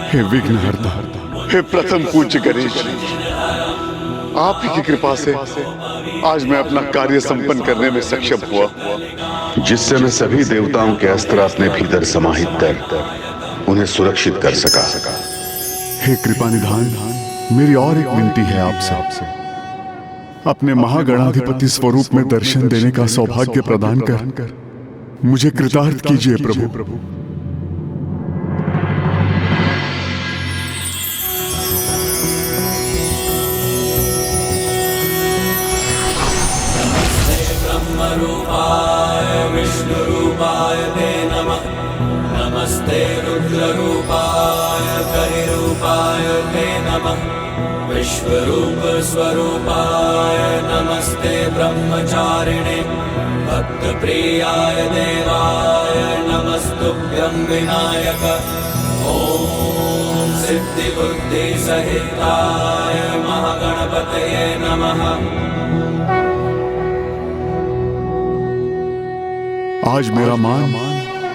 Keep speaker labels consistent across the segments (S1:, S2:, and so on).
S1: हे विघ्नहर्ता, हे प्रथम पूज्य गणेश, आप ही की कृपा से आज मैं अपना कार्य संपन्न करने में सक्षम हुआ, जिससे मैं सभी देवताओं के अस्त्र अपने भीतर समाहित कर उन्हें सुरक्षित कर सका।
S2: हे कृपा निधान, मेरी और एक विनती है आपसे, अपने महागणाधिपति स्वरूप में दर्शन देने का सौभाग्य प्रदान कर मुझे कृतार्थ कीजिए प्रभु।
S3: रूपाय विष्णुरूपाय ते नमः। नमस्ते रुद्ररूपाय कलिरूपाय ते नमः। विश्वरूप स्वरूपाय नमस्ते ब्रह्मचारिणे। भक्तप्रियाय देवाय नमस्तुभ्यं विनायक। ॐ सिद्धिबुद्धिसहिताय महागणपतये नमः।
S2: आज मेरा मान,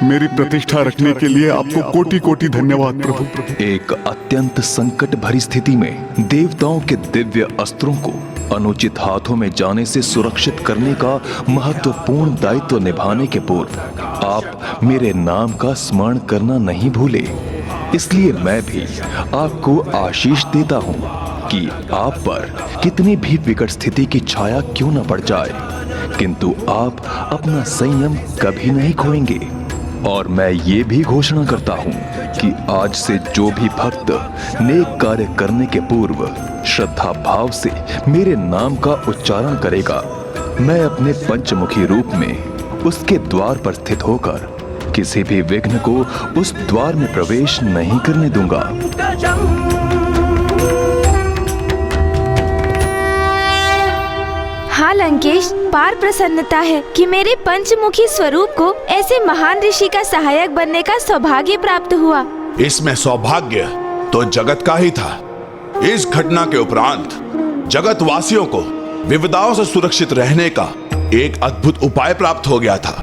S2: मेरी प्रतिष्ठा रखने के लिए आपको कोटि कोटि धन्यवाद प्रभु।
S4: एक अत्यंत संकट भरी स्थिति में देवताओं के दिव्य अस्त्रों को अनुचित हाथों में जाने से सुरक्षित करने का महत्वपूर्ण दायित्व निभाने के पूर्व आप मेरे नाम का स्मरण करना नहीं भूले। इसलिए मैं भी आपको आशीष देता हूँ कि आप पर कितनी भी विकट स्थिति की छाया क्यों न पड़ जाए, किंतु आप अपना संयम कभी नहीं खोएंगे। और मैं ये भी घोषणा करता हूँ कि आज से जो भी भक्त नेक कार्य करने के पूर्व श्रद्धा भाव से मेरे नाम का उच्चारण करेगा, मैं अपने पंचमुखी रूप में उसके द्वार पर स्थित होकर किसी भी विघ्न को उस द्वार में प्रवेश नहीं करने दूंगा।
S5: हाँ लंकेश, पार प्रसन्नता है कि मेरे पंचमुखी स्वरूप को ऐसे महान ऋषि का सहायक बनने का सौभाग्य प्राप्त हुआ।
S6: इसमें सौभाग्य तो जगत का ही था। इस घटना के उपरांत जगत वासियों को विपदाओं से सुरक्षित रहने का एक अद्भुत उपाय प्राप्त हो गया था,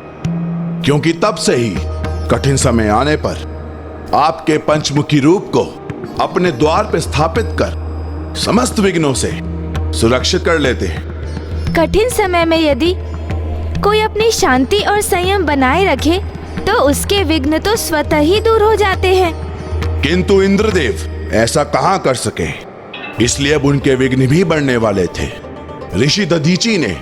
S6: क्योंकि तब से ही कठिन समय आने पर आपके पंचमुखी रूप को अपने द्वार पर स्थापित कर समस्त विघ्नों से सुरक्षित कर लेते हैं।
S5: कठिन समय में यदि कोई अपनी शांति और संयम बनाए रखे तो उसके विघ्न तो स्वतः ही दूर हो जाते हैं।
S6: किंतु इंद्रदेव ऐसा कहां कर सके, इसलिए अब उनके विघ्न भी बढ़ने वाले थे। ऋषि दधीची ने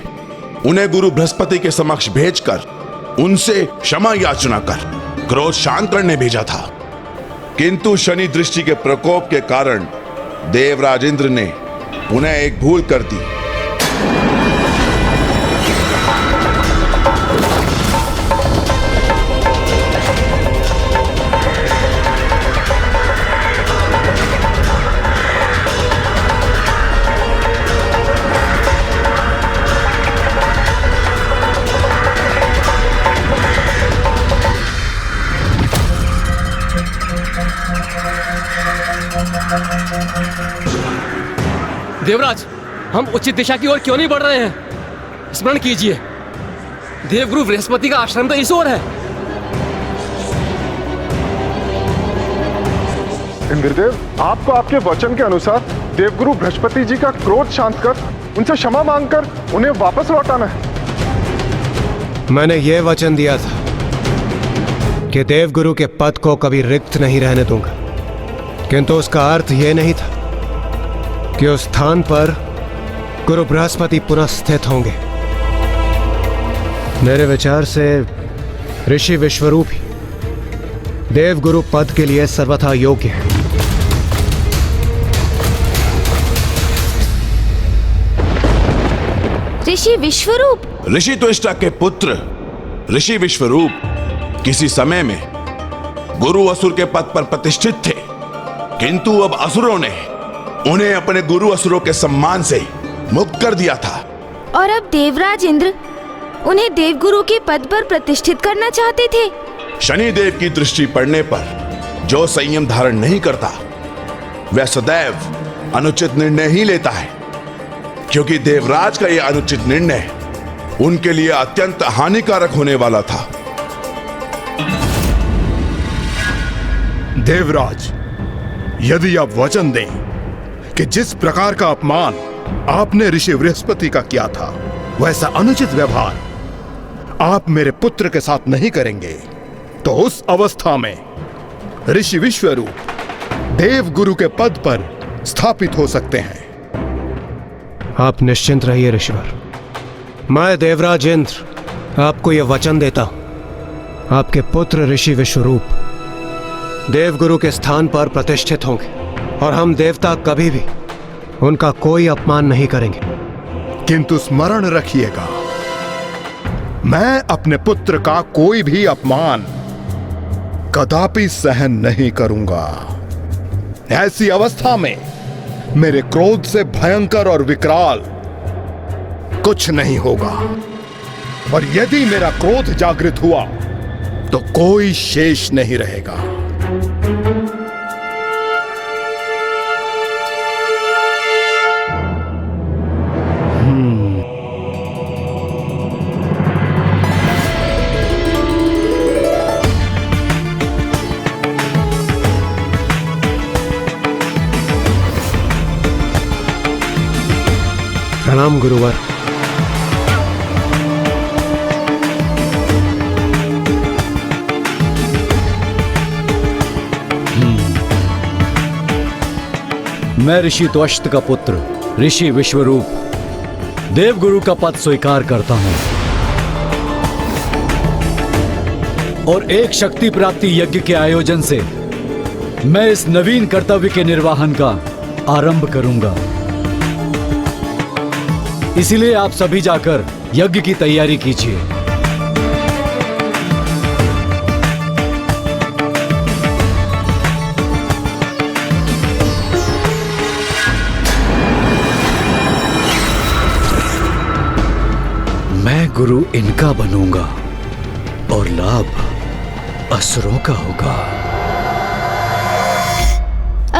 S6: उन्हें गुरु बृहस्पति के समक्ष भेजकर उनसे क्षमा याचना कर क्रोध शांत करने भेजा था, किंतु शनि दृष्टि के प्रकोप के कारण देवराज इंद्र ने उन्हें एक भूल कर दी।
S7: देवराज, हम उचित दिशा की ओर क्यों नहीं बढ़ रहे हैं? स्मरण कीजिए, देवगुरु बृहस्पति का आश्रम तो इस ओर है।
S8: इंद्रदेव, आपको आपके वचन के अनुसार देवगुरु बृहस्पति जी का क्रोध शांत कर उनसे क्षमा मांगकर उन्हें वापस लौटाना है।
S9: मैंने ये वचन दिया था कि देवगुरु के पद को कभी रिक्त नहीं रहने दूंगा, किंतु उसका अर्थ यह नहीं था कि उस स्थान पर गुरु बृहस्पति पुनः स्थित होंगे। मेरे विचार से ऋषि विश्वरूप ही देवगुरु पद के लिए सर्वथा योग्य है।
S5: ऋषि विश्वरूप?
S6: ऋषि त्वष्टा के पुत्र ऋषि विश्वरूप किसी समय में गुरु असुर के पद पर प्रतिष्ठित थे, किंतु अब असुरों ने उन्हें अपने गुरु असुरों के सम्मान से मुक्त कर दिया था।
S5: और अब देवराज इंद्र उन्हें देवगुरु के पद पर प्रतिष्ठित करना चाहते थे।
S6: शनि देव की दृष्टि पड़ने पर जो संयम धारण नहीं करता वह सदैव अनुचित निर्णय ही लेता है, क्योंकि देवराज का यह अनुचित निर्णय उनके लिए अत्यंत हानिकारक होने वाला था।
S10: देवराज, यदि आप वचन दें कि जिस प्रकार का अपमान आपने ऋषि बृहस्पति का किया था, वैसा अनुचित व्यवहार आप मेरे पुत्र के साथ नहीं करेंगे, तो उस अवस्था में ऋषि विश्वरूप देवगुरु के पद पर स्थापित हो सकते हैं।
S9: आप निश्चिंत रहिए ऋषिवर। मैं देवराज इंद्र आपको यह वचन देता हूं, आपके पुत्र ऋषि विश्वरूप देवगुरु के स्थान पर प्रतिष्ठित होंगे और हम देवता कभी भी उनका कोई अपमान नहीं करेंगे।
S10: किंतु स्मरण रखिएगा, मैं अपने पुत्र का कोई भी अपमान कदापि सहन नहीं करूंगा। ऐसी अवस्था में मेरे क्रोध से भयंकर और विकराल कुछ नहीं होगा, और यदि मेरा क्रोध जागृत हुआ तो कोई शेष नहीं रहेगा।
S9: प्रणाम गुरुवर।
S11: मैं ऋषि त्वष्ट का पुत्र ऋषि विश्वरूप देवगुरु का पद स्वीकार करता हूं और एक शक्ति प्राप्ति यज्ञ के आयोजन से मैं इस नवीन कर्तव्य के निर्वहन का आरंभ करूंगा। इसीलिए आप सभी जाकर यज्ञ की तैयारी कीजिए। मैं गुरु इनका बनूंगा और लाभ असुरों का होगा।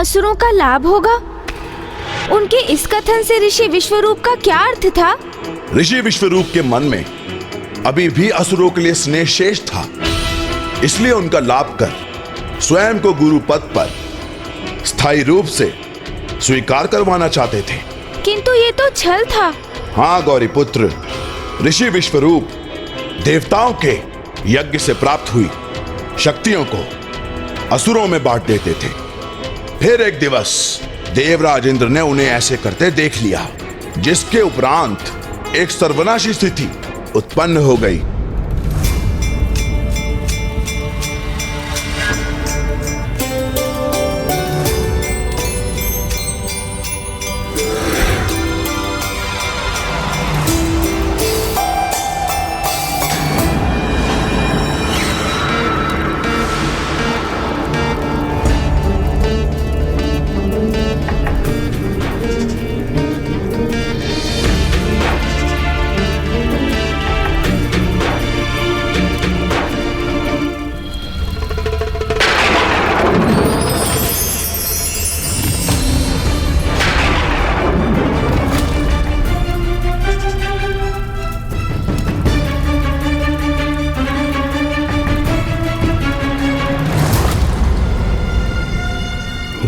S5: असुरों का लाभ होगा? उनके इस कथन से ऋषि विश्वरूप का क्या अर्थ था?
S6: ऋषि विश्वरूप के मन में अभी भी असुरों के लिए स्नेह शेष था, इसलिए उनका लाभ कर स्वयं को गुरु पद पर स्थायी रूप से स्वीकार करवाना चाहते थे।
S5: किंतु ये तो छल था।
S6: हाँ गौरी पुत्र, ऋषि विश्वरूप देवताओं के यज्ञ से प्राप्त हुई शक्तियों को असुरों में बांट देते थे। फिर एक दिवस देवराज इंद्र ने उन्हें ऐसे करते देख लिया, जिसके उपरांत एक सर्वनाशी स्थिति उत्पन्न हो गई।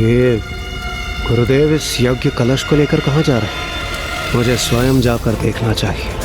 S9: ये गुरुदेव इस यज्ञ कलश को लेकर कहाँ जा रहे हैं? मुझे स्वयं जाकर देखना चाहिए।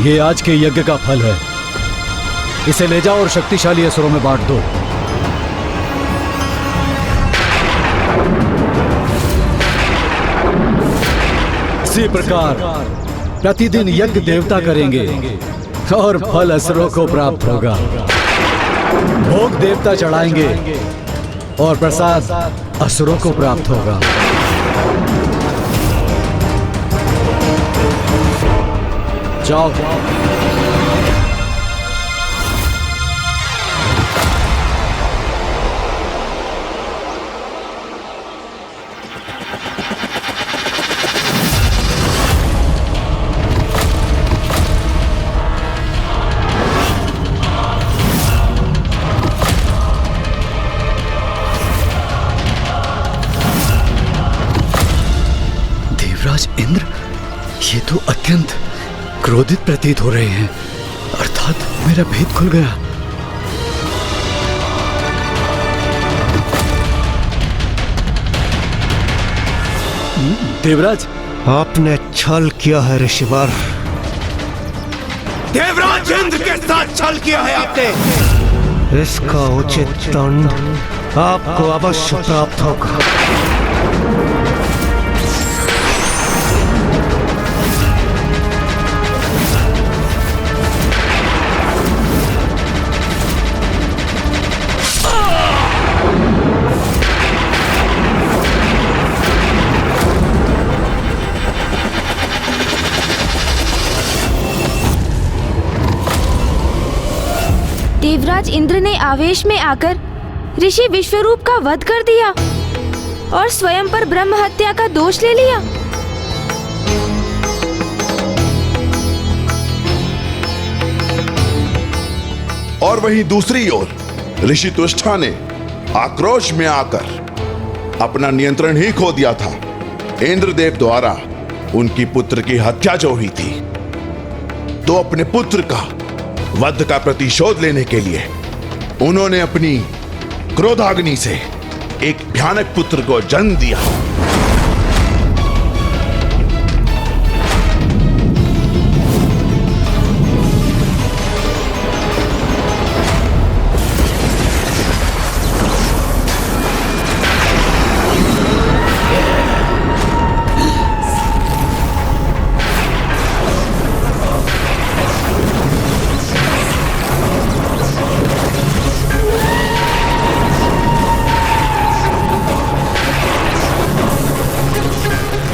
S11: ये आज के यज्ञ का फल है। इसे ले जाओ और शक्तिशाली असुरों में बांट दो। इसी प्रकार प्रतिदिन यज्ञ देवता करेंगे और फल असुरों को प्राप्त होगा। भोग देवता चढ़ाएंगे और प्रसाद असुरों को प्राप्त होगा। जाओ।
S12: देवराज इंद्र, ये तो अत्यंत क्रोधित प्रतीत हो रहे हैं, अर्थात मेरा भेद खुल गया।
S11: देवराज,
S9: आपने छल किया है ऋषिवर।
S10: देवराज इंद्र के साथ छल किया है आपने।
S9: इसका उचित दंड आपको अवश्य प्राप्त होगा।
S5: देवराज इंद्र ने आवेश में आकर ऋषि विश्वरूप का वध कर दिया और स्वयं पर ब्रह्म हत्या का दोष ले लिया।
S6: और वहीं दूसरी ओर ऋषि तुष्ठा ने आक्रोश में आकर अपना नियंत्रण ही खो दिया था। इंद्रदेव द्वारा उनकी पुत्र की हत्या जो हुई थी, तो अपने पुत्र का वध का प्रतिशोध लेने के लिए उन्होंने अपनी क्रोधाग्नि से एक भयानक पुत्र को जन्म दिया।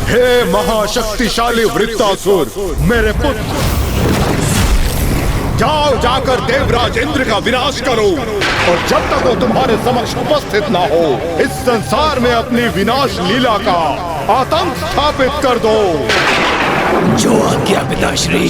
S10: हे महाशक्तिशाली वृत्तासुर, मेरे पुत्र, जाओ जाकर देवराज इंद्र का विनाश करो, और जब तक वो तुम्हारे समक्ष उपस्थित ना हो, इस संसार में अपनी विनाश लीला का आतंक स्थापित कर दो।
S12: जो आज्ञा पिताश्री।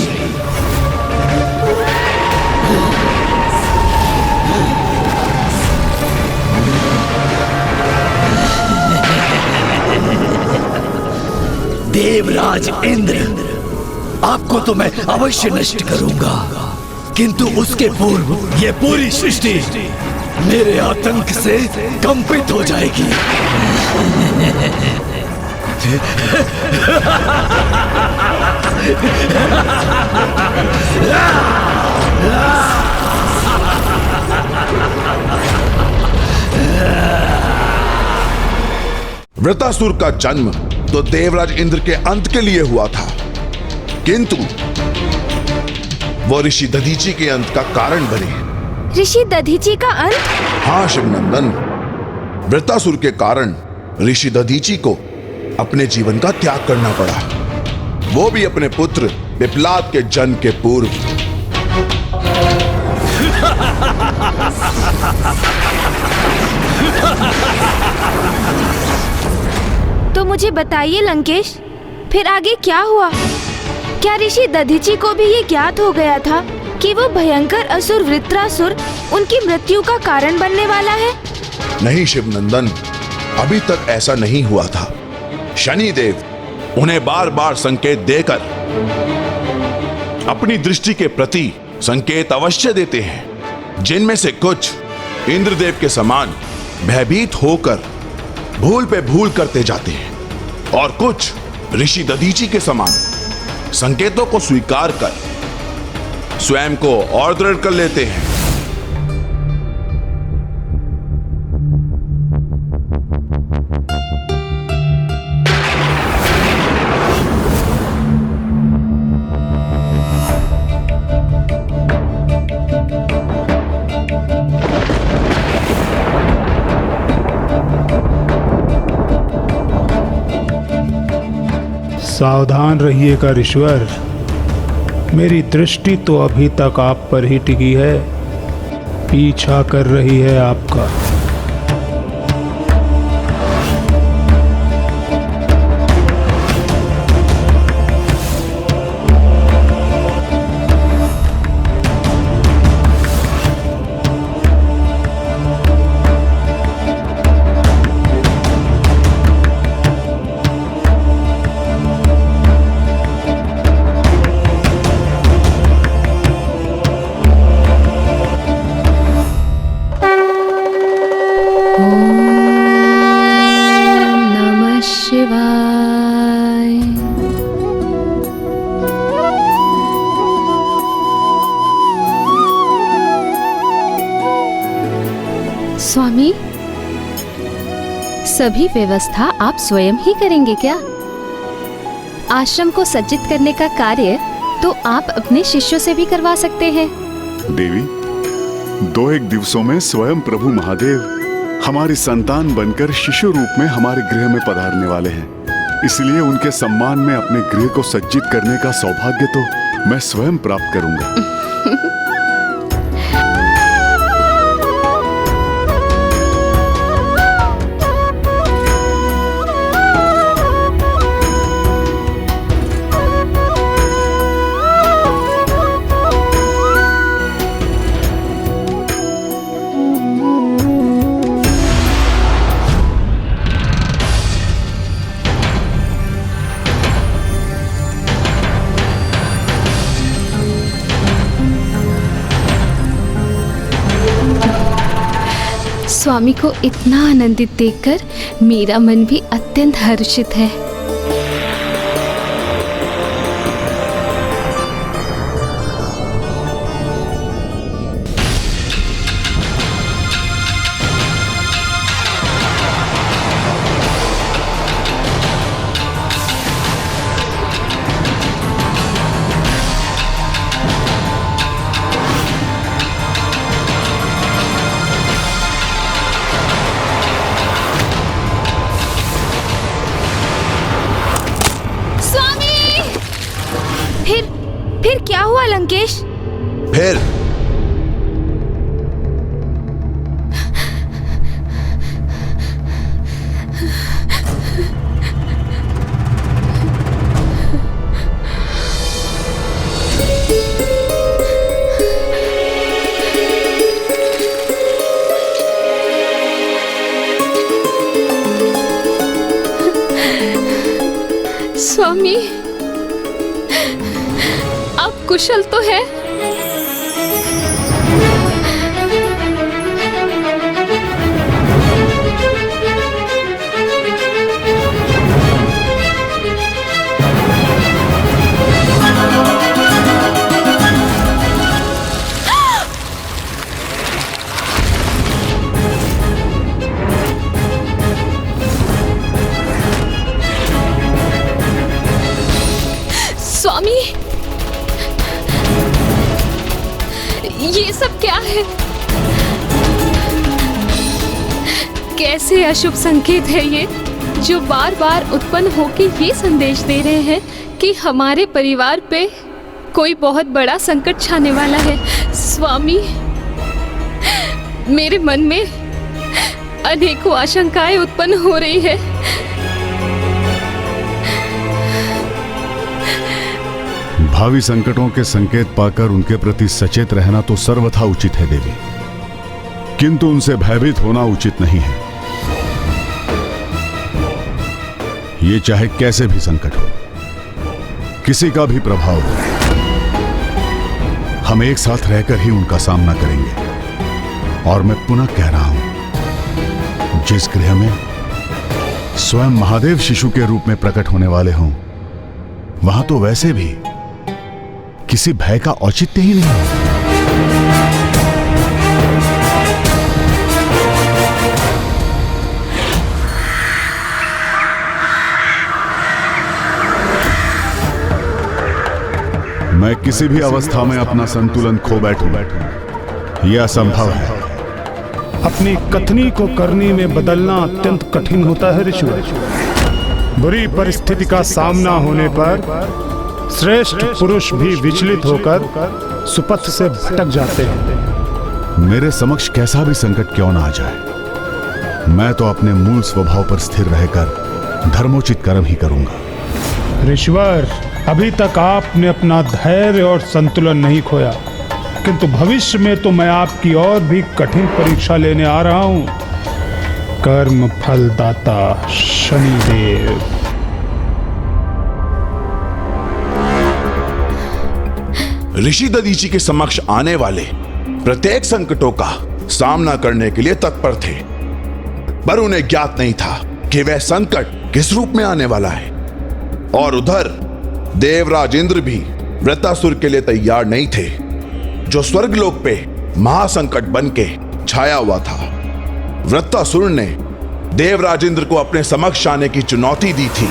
S12: देवराज इंद्र, आपको तो मैं अवश्य नष्ट करूंगा, किंतु उसके पूर्व ये पूरी सृष्टि मेरे आतंक से कंपित हो जाएगी।
S6: वृत्तासुर का जन्म तो देवराज इंद्र के अंत के लिए हुआ था, किंतु वो ऋषि दधीची के अंत का कारण बने।
S5: ऋषि दधीची का अंत?
S6: हाँ शिवनंदन, वृत्तासुर के कारण ऋषि दधीची को अपने जीवन का त्याग करना पड़ा, वो भी अपने पुत्र पिप्लाद के जन्म के पूर्व।
S5: तो मुझे बताइए लंकेश, फिर आगे क्या हुआ? क्या ऋषि दधीची को भी ये ज्ञात हो गया था कि वो भयंकर असुर वृत्रासुर उनकी मृत्यु का कारण बनने वाला है?
S6: नहीं शिवनंदन, अभी तक ऐसा नहीं हुआ था। शनिदेव उन्हें बार बार संकेत देकर अपनी दृष्टि के प्रति संकेत अवश्य देते हैं, जिनमें से कुछ इंद्रदेव के समान भयभीत होकर भूल पे भूल करते जाते हैं, और कुछ ऋषि दधीची के समान संकेतों को स्वीकार कर स्वयं को और दृढ़ कर लेते हैं।
S13: सावधान रहिएगा ऋषवर, मेरी दृष्टि तो अभी तक आप पर ही टिकी है, पीछा कर रही है आपका।
S14: स्वामी, सभी व्यवस्था आप स्वयं ही करेंगे क्या? आश्रम को सज्जित करने का कार्य तो आप अपने शिष्यों से भी करवा सकते हैं।
S2: देवी, 2-1 दिवसों में स्वयं प्रभु महादेव हमारी संतान बनकर शिशु रूप में हमारे गृह में पधारने वाले हैं। इसलिए उनके सम्मान में अपने गृह को सज्जित करने का सौभाग्य तो मैं स्वयं प्राप्त करूंगा।
S14: स्वामी को इतना आनंदित देखकर मेरा मन भी अत्यंत हर्षित है।
S5: फिर क्या हुआ लंकेश?
S6: फिर
S14: स्वामी, आप कुशल तो है? स्वामी, ये सब क्या है? कैसे अशुभ संकेत है ये, जो बार बार उत्पन्न होके ये संदेश दे रहे हैं कि हमारे परिवार पे कोई बहुत बड़ा संकट छाने वाला है। स्वामी, मेरे मन में अनेकों आशंकाएं उत्पन्न हो रही है।
S2: भावी संकटों के संकेत पाकर उनके प्रति सचेत रहना तो सर्वथा उचित है देवी, किंतु उनसे भयभीत होना उचित नहीं है। ये चाहे कैसे भी संकट हो, किसी का भी प्रभाव हो, हम एक साथ रहकर ही उनका सामना करेंगे। और मैं पुनः कह रहा हूं, जिस गृह में स्वयं महादेव शिशु के रूप में प्रकट होने वाले हों, वहां तो वैसे भी किसी भय का औचित्य ही नहीं। मैं किसी भी अवस्था में अपना संतुलन खो बैठूं, यह असंभव है।
S13: अपनी कथनी को करनी में बदलना अत्यंत कठिन होता है ऋषिवर। बुरी परिस्थिति का सामना होने पर श्रेष्ठ पुरुष भी विचलित होकर सुपथ से भटक जाते हैं।
S2: मेरे समक्ष कैसा भी संकट क्यों ना आ जाए, मैं तो अपने मूल स्वभाव पर स्थिर रहकर धर्मोचित कर्म ही करूंगा।
S13: ऋषिवर, अभी तक आपने अपना धैर्य और संतुलन नहीं खोया, किंतु भविष्य में तो मैं आपकी और भी कठिन परीक्षा लेने आ रहा हूं। कर्म फलदाता शनिदेव।
S6: ऋषि दधीचि के समक्ष आने वाले प्रत्येक संकटों का सामना करने के लिए तत्पर थे, पर उन्हें ज्ञात नहीं था कि वह संकट किस रूप में आने वाला है। और उधर देवराज इंद्र भी वृत्रासुर के लिए तैयार नहीं थे, जो स्वर्गलोक पे महासंकट बन के छाया हुआ था। वृत्रासुर ने देवराज इंद्र को अपने समक्ष आने की चुनौती दी थी।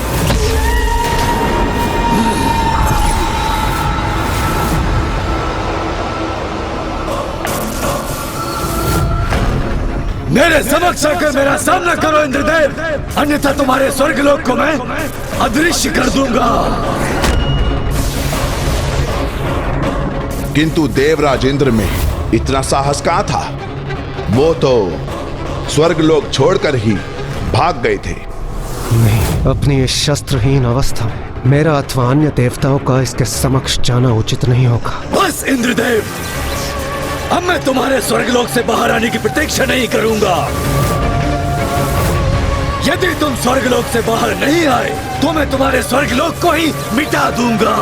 S12: मेरे समक्ष आकर मेरा सामना करो इंद्रदेव, अन्यथा तुम्हारे स्वर्गलोक को मैं अदृश्य कर दूंगा।
S6: किंतु देवराज इंद्र में इतना साहस कहां था, वो तो स्वर्गलोक छोड़कर ही भाग गए थे।
S9: नहीं, अपनी इस शस्त्रहीन अवस्था में मेरा अथवा अन्य देवताओं का इसके समक्ष जाना उचित नहीं होगा।
S12: बस इंद्रदेव, अब मैं तुम्हारे स्वर्गलोक से बाहर आने की प्रतीक्षा नहीं करूंगा। यदि तुम स्वर्गलोक से बाहर नहीं आए तो मैं तुम्हारे स्वर्गलोक को ही मिटा दूंगा।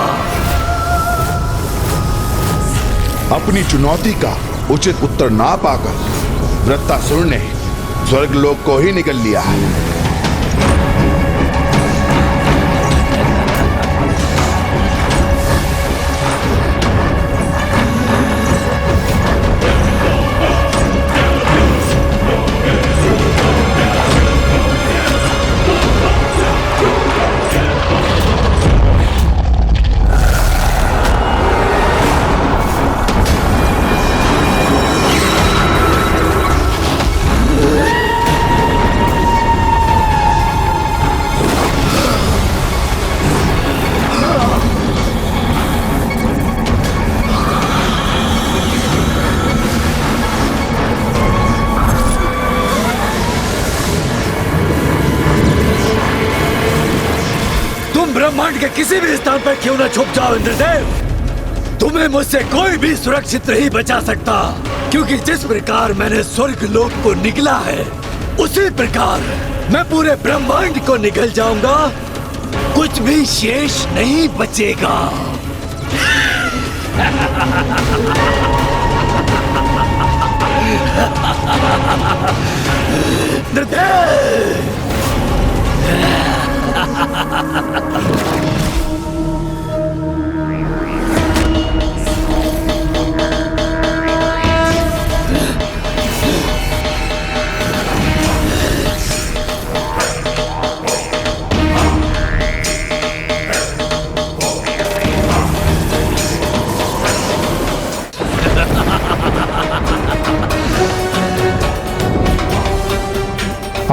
S6: अपनी चुनौती का उचित उत्तर ना पाकर वृत्रासुर ने स्वर्गलोक को ही निकल लिया।
S12: ब्रह्मांड के किसी भी स्थान पर क्यों न छुप जाओ इंद्रदेव, तुम्हें मुझसे कोई भी सुरक्षित नहीं बचा सकता, क्योंकि जिस प्रकार मैंने स्वर्गलोक को निकला है उसी प्रकार मैं पूरे ब्रह्मांड को निकल जाऊंगा। कुछ भी शेष नहीं बचेगा। इंद्रदेव,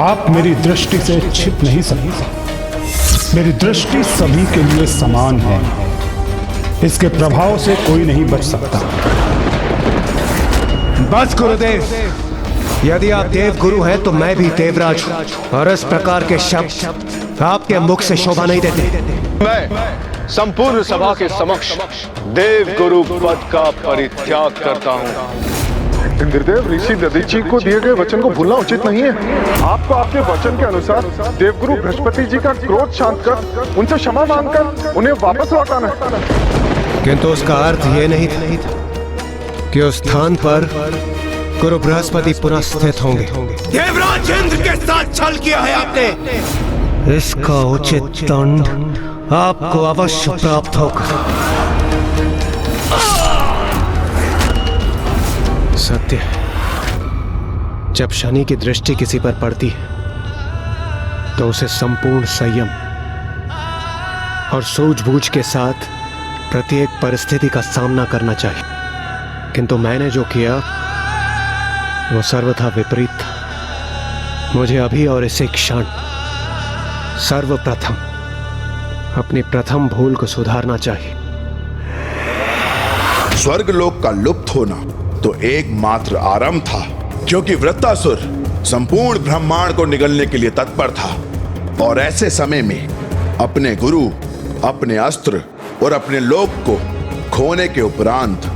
S13: आप मेरी दृष्टि से छिप नहीं सकते। मेरी दृष्टि सभी के लिए समान है, इसके प्रभाव से कोई नहीं बच सकता।
S9: बस गुरुदेव, यदि आप देव गुरु हैं तो मैं भी देवराज हूं, और इस प्रकार के शब्द आपके मुख से शोभा नहीं देते।
S8: मैं संपूर्ण सभा के समक्ष देव गुरु पद का परित्याग करता हूँ। इंद्रदेव, ऋषि दधीचि को दिए गए वचन को भूलना उचित नहीं है। आपको आपके वचन के अनुसार देवगुरु बृहस्पति जी का क्रोध शांत कर उनसे क्षमा मांगकर उन्हें वापस लौटाना है।
S9: किंतु उसका अर्थ ये नहीं था कि उस स्थान पर गुरु बृहस्पति पुनः स्थित होंगे।
S12: देवराज इंद्र के साथ छल किया है आपने।
S9: इसका उचित दंड आपको अवश्य प्राप्त होगा। सत्य है, जब शनि की दृष्टि किसी पर पड़ती है तो उसे संपूर्ण संयम और सूझबूझ के साथ प्रत्येक परिस्थिति का सामना करना चाहिए। किंतु मैंने जो किया वो सर्वथा विपरीत था। मुझे अभी और इसी क्षण सर्वप्रथम अपनी प्रथम भूल को सुधारना चाहिए।
S6: स्वर्गलोक का लुप्त होना तो एकमात्र आरंभ था, क्योंकि वृत्तासुर संपूर्ण ब्रह्मांड को निगलने के लिए तत्पर था और ऐसे समय में अपने गुरु, अपने अस्त्र और अपने लोक को खोने के उपरांत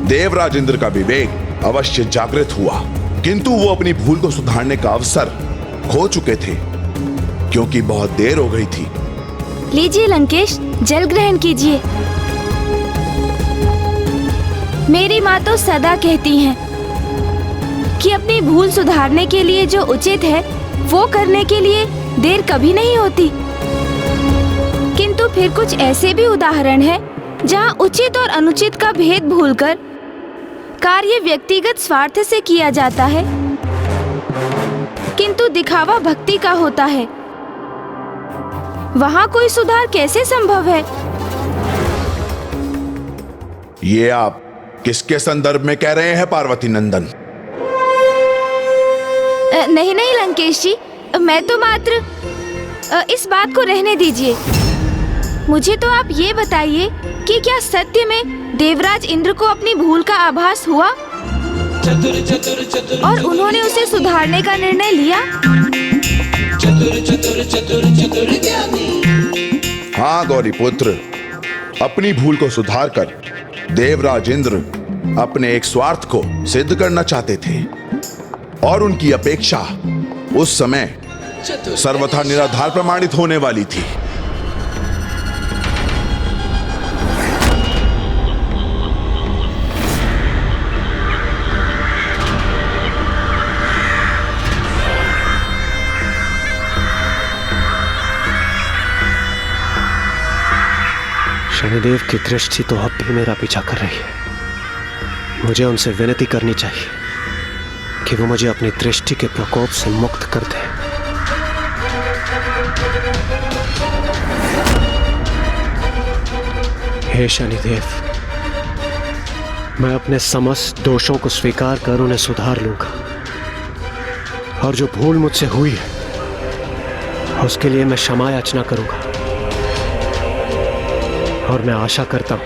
S6: देवराज इंद्र का विवेक अवश्य जागृत हुआ, किंतु वो अपनी भूल को सुधारने का अवसर खो चुके थे, क्योंकि बहुत देर हो गई थी।
S5: लीजिए लंकेश, जल ग्रहण कीजिए। मेरी माँ तो सदा कहती हैं कि अपनी भूल सुधारने के लिए जो उचित है वो करने के लिए देर कभी नहीं होती। किंतु फिर कुछ ऐसे भी उदाहरण हैं जहाँ उचित और अनुचित का भेद भूलकर कार्य व्यक्तिगत स्वार्थ से किया जाता है, किंतु दिखावा भक्ति का होता है। वहाँ कोई सुधार कैसे संभव है?
S6: ये आप किसके संदर्भ में कह रहे हैं पार्वती नंदन?
S5: नहीं नहीं लंकेश जी, मैं तो मात्र इस बात को रहने दीजिए। मुझे तो आप ये बताइए कि क्या सत्य में देवराज इंद्र को अपनी भूल का आभास हुआ और उन्होंने उसे सुधारने का निर्णय लिया?
S6: हाँ गौरी पुत्र, अपनी भूल को सुधारकर देवराज इंद्र अपने एक स्वार्थ को सिद्ध करना चाहते थे और उनकी अपेक्षा उस समय सर्वथा निराधार प्रमाणित होने वाली थी।
S9: शनिदेव की दृष्टि तो अब भी मेरा पीछा कर रही है। मुझे उनसे विनती करनी चाहिए कि वो मुझे अपनी दृष्टि के प्रकोप से मुक्त कर दे। हे शनिदेव, मैं अपने समस्त दोषों को स्वीकार कर उन्हें सुधार लूंगा और जो भूल मुझसे हुई है उसके लिए मैं क्षमा याचना करूंगा। और मैं आशा करता हूं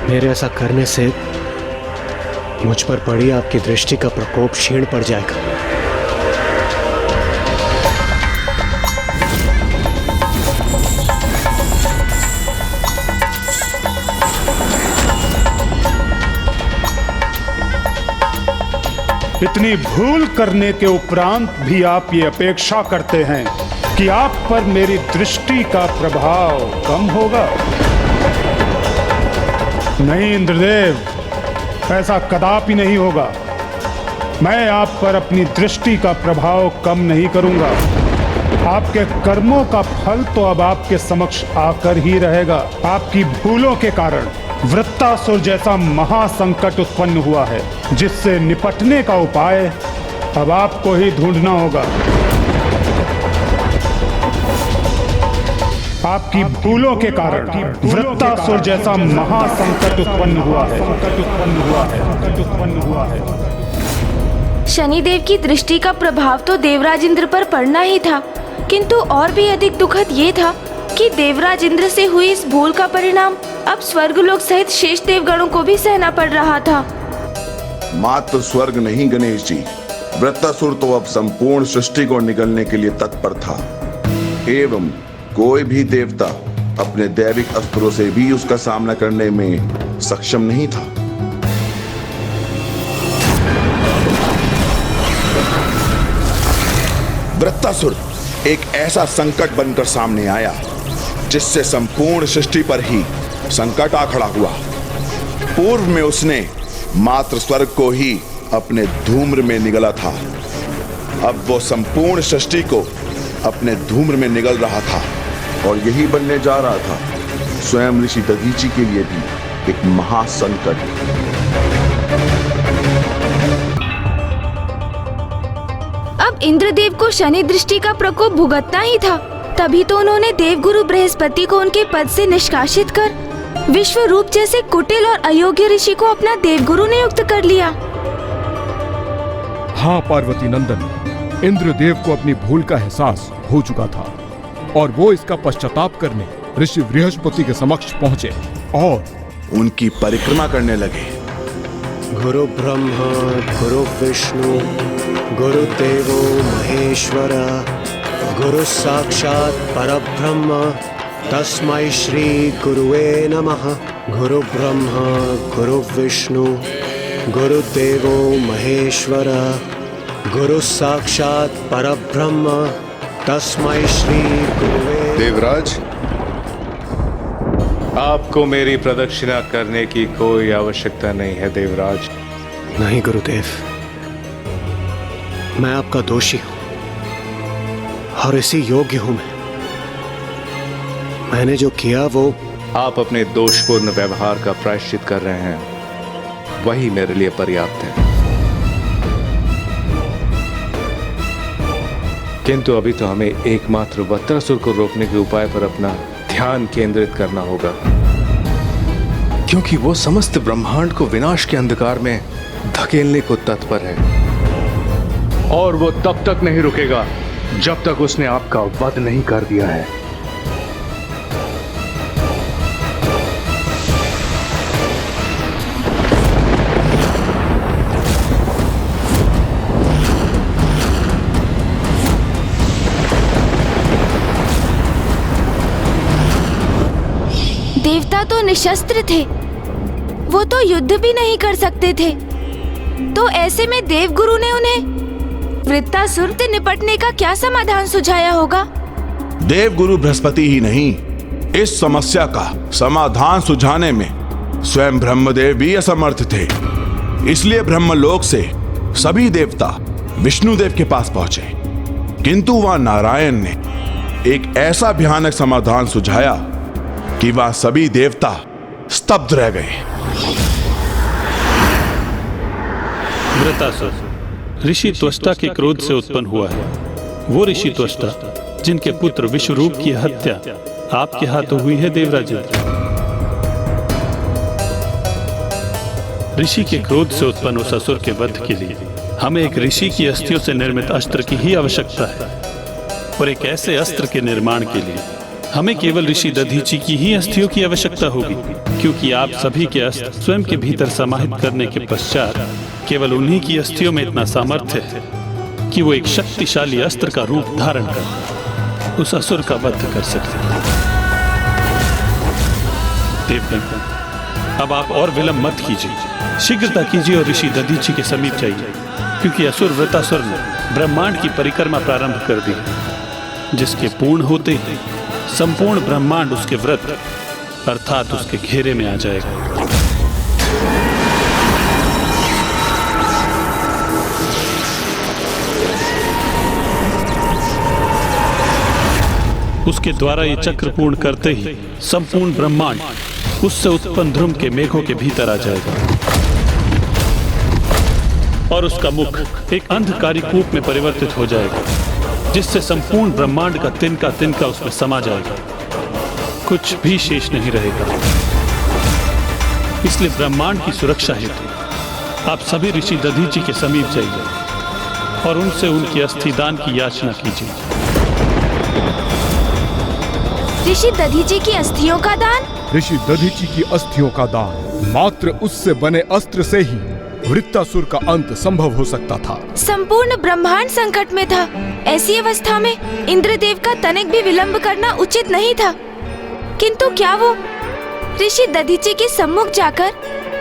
S9: मेरे ऐसा करने से मुझ पर पड़ी आपकी दृष्टि का प्रकोप क्षीण पड़ जाएगा।
S13: इतनी भूल करने के उपरांत भी आप ये अपेक्षा करते हैं कि आप पर मेरी दृष्टि का प्रभाव कम होगा? नहीं इंद्रदेव, ऐसा कदापि नहीं होगा। मैं आप पर अपनी दृष्टि का प्रभाव कम नहीं करूंगा। आपके कर्मों का फल तो अब आपके समक्ष आकर ही रहेगा। आपकी भूलों के कारण वृत्तासुर जैसा महासंकट उत्पन्न हुआ है, जिससे निपटने का उपाय अब आपको ही ढूंढना होगा। आपकी भूलों के कारण वृत्तासुर जैसा महासंकट उत्पन्न हुआ है।
S5: शनिदेव की दृष्टि का प्रभाव तो देवराज इंद्र पर पड़ना ही था, किंतु और भी अधिक दुखद ये था कि देवराज इंद्र से हुई इस भूल का परिणाम अब स्वर्गलोक सहित शेष देवगणों को भी सहना पड़ रहा था।
S6: मात्र स्वर्ग नहीं गणेश जी, वृत्तासुर तो अब संपूर्ण सृष्टि को निगलने के लिए तत्पर था, एवं कोई भी देवता अपने दैविक अस्त्रों से भी उसका सामना करने में सक्षम नहीं था। वृत्तासुर एक ऐसा संकट बनकर सामने आया जिससे संपूर्ण सृष्टि पर ही संकट आ खड़ा हुआ। पूर्व में उसने मात्र स्वर्ग को ही अपने धूम्र में निगला था, अब वो संपूर्ण सृष्टि को अपने धूम्र में निगल रहा था और यही बनने जा रहा था स्वयं ऋषि दधीची के लिए भी। एक महासंकट।
S5: अब इंद्रदेव को शनि दृष्टि का प्रकोप भुगतना ही था, तभी तो उन्होंने देवगुरु बृहस्पति को उनके पद से निष्कासित कर विश्व रूप जैसे कुटिल और अयोग्य ऋषि को अपना देवगुरु नियुक्त कर लिया।
S15: हाँ पार्वती नंदन, इंद्रदेव को अपनी भूल का एहसास हो चुका था और वो इसका पश्चाताप करने ऋषि बृहस्पति के समक्ष पहुंचे और
S6: उनकी परिक्रमा करने लगे।
S9: गुरु ब्रह्मा गुरु विष्णु गुरुदेवो महेश्वर गुरु साक्षात् परब्रह्म तस्मै श्री गुरुवे नमः। गुरु ब्रह्मा गुरु विष्णु गुरुदेवो महेश्वर गुरु साक्षात् परब्रह्म तस्मै श्री गुरुवे।
S8: देवराज, आपको मेरी प्रदक्षिणा करने की कोई आवश्यकता नहीं है देवराज।
S9: नहीं गुरुदेव, मैं आपका दोषी हूं और इसी योग्य हूं। मैंने जो किया वो
S8: आप अपने दोषपूर्ण व्यवहार का प्रायश्चित कर रहे हैं, वही मेरे लिए पर्याप्त है। किंतु अभी तो हमें एकमात्र वत्रासुर को रोकने के उपाय पर अपना ध्यान केंद्रित करना होगा, क्योंकि वो समस्त ब्रह्मांड को विनाश के अंधकार में धकेलने को तत्पर है और वो तब तक नहीं रुकेगा जब तक उसने आपका वध नहीं कर दिया है।
S5: देवता तो निशस्त्र थे, वो तो युद्ध भी नहीं कर सकते थे, तो ऐसे में देवगुरु ने उन्हें वृत्तासुर से निपटने का क्या समाधान सुझाया होगा?
S6: देवगुरु बृहस्पति ही नहीं, इस समस्या का समाधान सुझाने में स्वयं ब्रह्मदेव भी असमर्थ थे। इसलिए ब्रह्मलोक से सभी देवता विष्णुदेव के पास पहुंचे, किंतु वहां नारायण ने एक ऐसा भयानक समाधान सुझाया कि वहां सभी देवता स्तब्ध रह गए।
S16: वृत्तासुर ऋषि त्वष्टा के क्रोध से उत्पन्न हुआ है। वो ऋषि त्वष्टा जिनके पुत्र विश्वरूप की हत्या आपके हाथों हुई है देवराज। ऋषि के क्रोध से उत्पन्न उस असुर के वध के लिए हमें एक ऋषि की अस्थियों से निर्मित अस्त्र की ही आवश्यकता है, और एक ऐसे अस्त्र के निर्माण के लिए हमें केवल ऋषि दधीची की ही अस्थियों की आवश्यकता होगी, क्योंकि आप सभी के अस्त्र स्वयं के भीतर समाहित करने के पश्चात केवल उन्हीं की अस्थियों में इतना सामर्थ्य है कि वो एक शक्तिशाली अस्त्र का रूप धारण कर उस असुर का वध कर सकते हैं। देवगण, अब आप और विलंब मत कीजिए, शीघ्रता कीजिए और ऋषि दधीची के समीप जाइए, क्योंकि असुर वृत्तासुर ने ब्रह्मांड की परिक्रमा प्रारंभ कर दी, जिसके पूर्ण होते ही संपूर्ण ब्रह्मांड उसके व्रत अर्थात उसके घेरे में आ जाएगा। उसके द्वारा ये चक्र पूर्ण करते ही संपूर्ण ब्रह्मांड उससे उत्पन्न ध्रुम के मेघों के भीतर आ जाएगा और उसका मुख एक अंधकारी कूप में परिवर्तित हो जाएगा, जिससे संपूर्ण ब्रह्मांड का तिनका उसमें समा जाएगा, कुछ भी शेष नहीं रहेगा। इसलिए ब्रह्मांड की सुरक्षा हेतु आप सभी ऋषि दधीची के समीप जाइए और उनसे उनकी अस्थि दान की याचना कीजिए।
S5: ऋषि दधीची की अस्थियों का दान?
S15: ऋषि दधीची की अस्थियों का दान, मात्र उससे बने अस्त्र से ही वृत्तासुर का अंत संभव हो सकता था।
S5: संपूर्ण ब्रह्मांड संकट में था, ऐसी अवस्था में इंद्रदेव का तनिक भी विलंब करना उचित नहीं था, किंतु क्या वो ऋषि दधीची के सम्मुख जाकर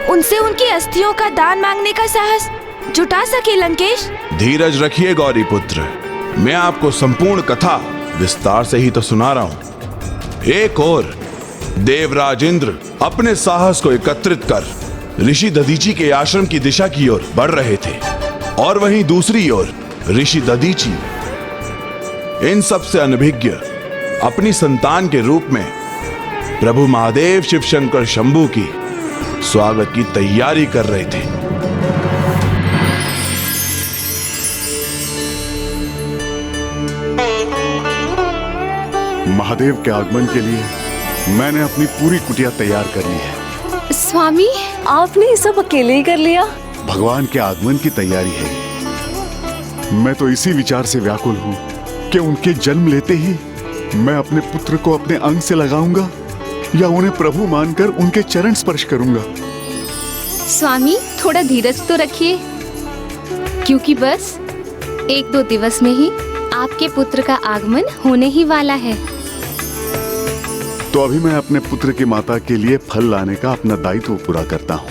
S5: उनसे उनकी अस्थियों का दान मांगने का साहस जुटा सके? लंकेश,
S6: धीरज रखिए गौरी पुत्र, मैं आपको संपूर्ण कथा विस्तार से ही तो सुना रहा हूं। एक और देवराज इंद्र अपने साहस को एकत्रित कर ऋषि दधीची के आश्रम की दिशा की ओर बढ़ रहे थे, और वहीं दूसरी ओर ऋषि दधीची इन सबसे अनभिज्ञ अपनी संतान के रूप में प्रभु महादेव शिव शंकर शंभू की स्वागत की तैयारी कर रहे थे।
S2: महादेव के आगमन के लिए मैंने अपनी पूरी कुटिया तैयार कर ली है।
S17: स्वामी, आपने ये सब अकेले ही कर लिया?
S2: भगवान के आगमन की तैयारी है। मैं तो इसी विचार से व्याकुल हूँ कि उनके जन्म लेते ही मैं अपने पुत्र को अपने अंग से लगाऊंगा या उन्हें प्रभु मानकर उनके चरण स्पर्श करूंगा।
S14: स्वामी, थोड़ा धीरज तो रखिए, क्योंकि बस 1-2 दिवस में ही आपके पुत्र का आगमन होने ही वाला है।
S2: तो अभी मैं अपने पुत्र की माता के लिए फल लाने का अपना दायित्व पूरा करता हूँ।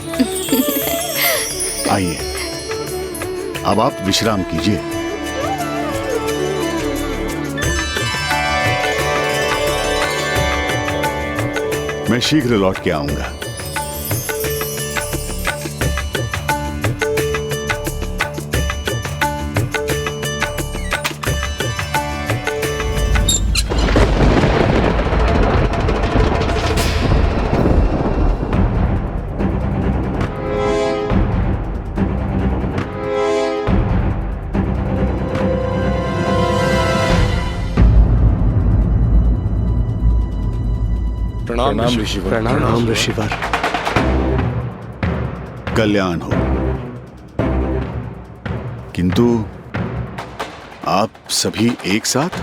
S2: आइए, अब आप विश्राम कीजिए। मैं शीघ्र लौट के आऊंगा।
S8: प्रणाम ऋषिवर।
S9: प्रणाम ऋषिवर।
S2: कल्याण हो। किंतु आप सभी एक साथ?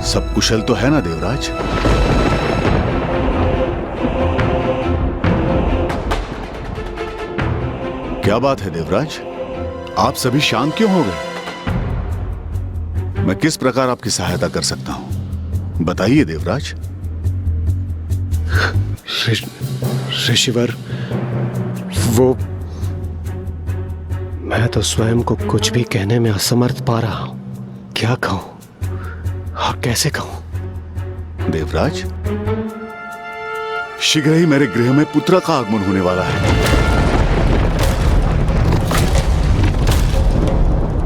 S2: सब कुशल तो है ना देवराज? क्या बात है देवराज, आप सभी शांत क्यों हो गए? मैं किस प्रकार आपकी सहायता कर सकता हूं, बताइए देवराज।
S9: ऋषिवर, वो मैं तो स्वयं को कुछ भी कहने में असमर्थ पा रहा हूं। क्या कहूं, हाँ कैसे कहूं?
S2: देवराज, शीघ्र ही मेरे गृह में पुत्र का आगमन होने वाला है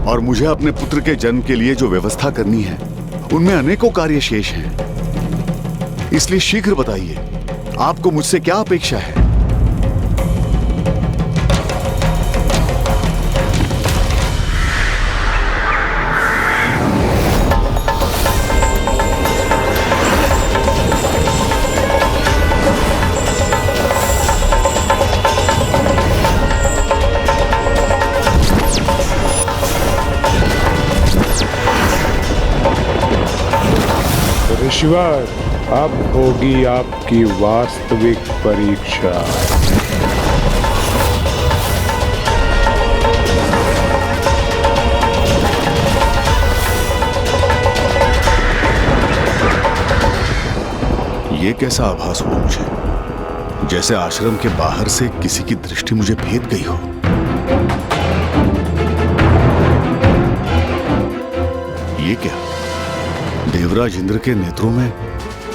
S2: और मुझे अपने पुत्र के जन्म के लिए जो व्यवस्था करनी है उनमें अनेकों कार्य शेष हैं। इसलिए शीघ्र बताइए, आपको मुझसे क्या अपेक्षा है?
S13: ऋषिवर, अब होगी आपकी वास्तविक परीक्षा।
S2: ये कैसा आभास हुआ मुझे, जैसे आश्रम के बाहर से किसी की दृष्टि मुझे भेद गई हो। ये क्या, देवराज इंद्र के नेत्रों में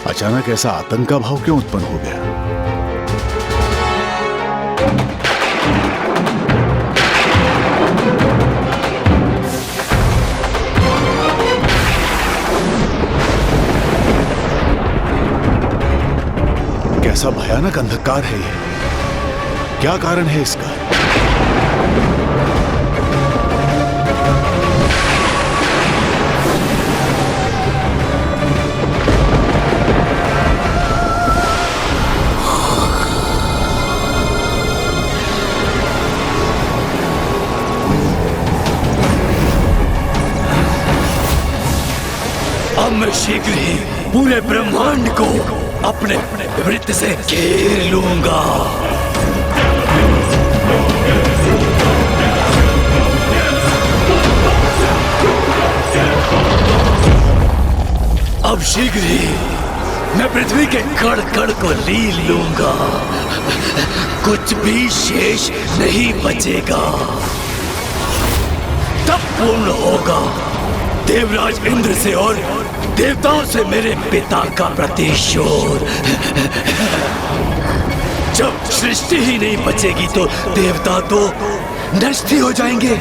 S2: अचानक ऐसा आतंक का भाव क्यों उत्पन्न हो गया? कैसा भयानक अंधकार है ये, क्या कारण है इसका?
S12: अब मैं शीघ्र ही पूरे ब्रह्मांड को अपने वृत्त से घेर लूंगा। अब शीघ्र ही मैं पृथ्वी के कण कण को लीन लूंगा, कुछ भी शेष नहीं बचेगा। तब पूर्ण होगा देवराज इंद्र से और देवताओं से मेरे पिता का प्रतिशोध। जब सृष्टि ही नहीं बचेगी तो देवता तो नष्ट ही हो जाएंगे।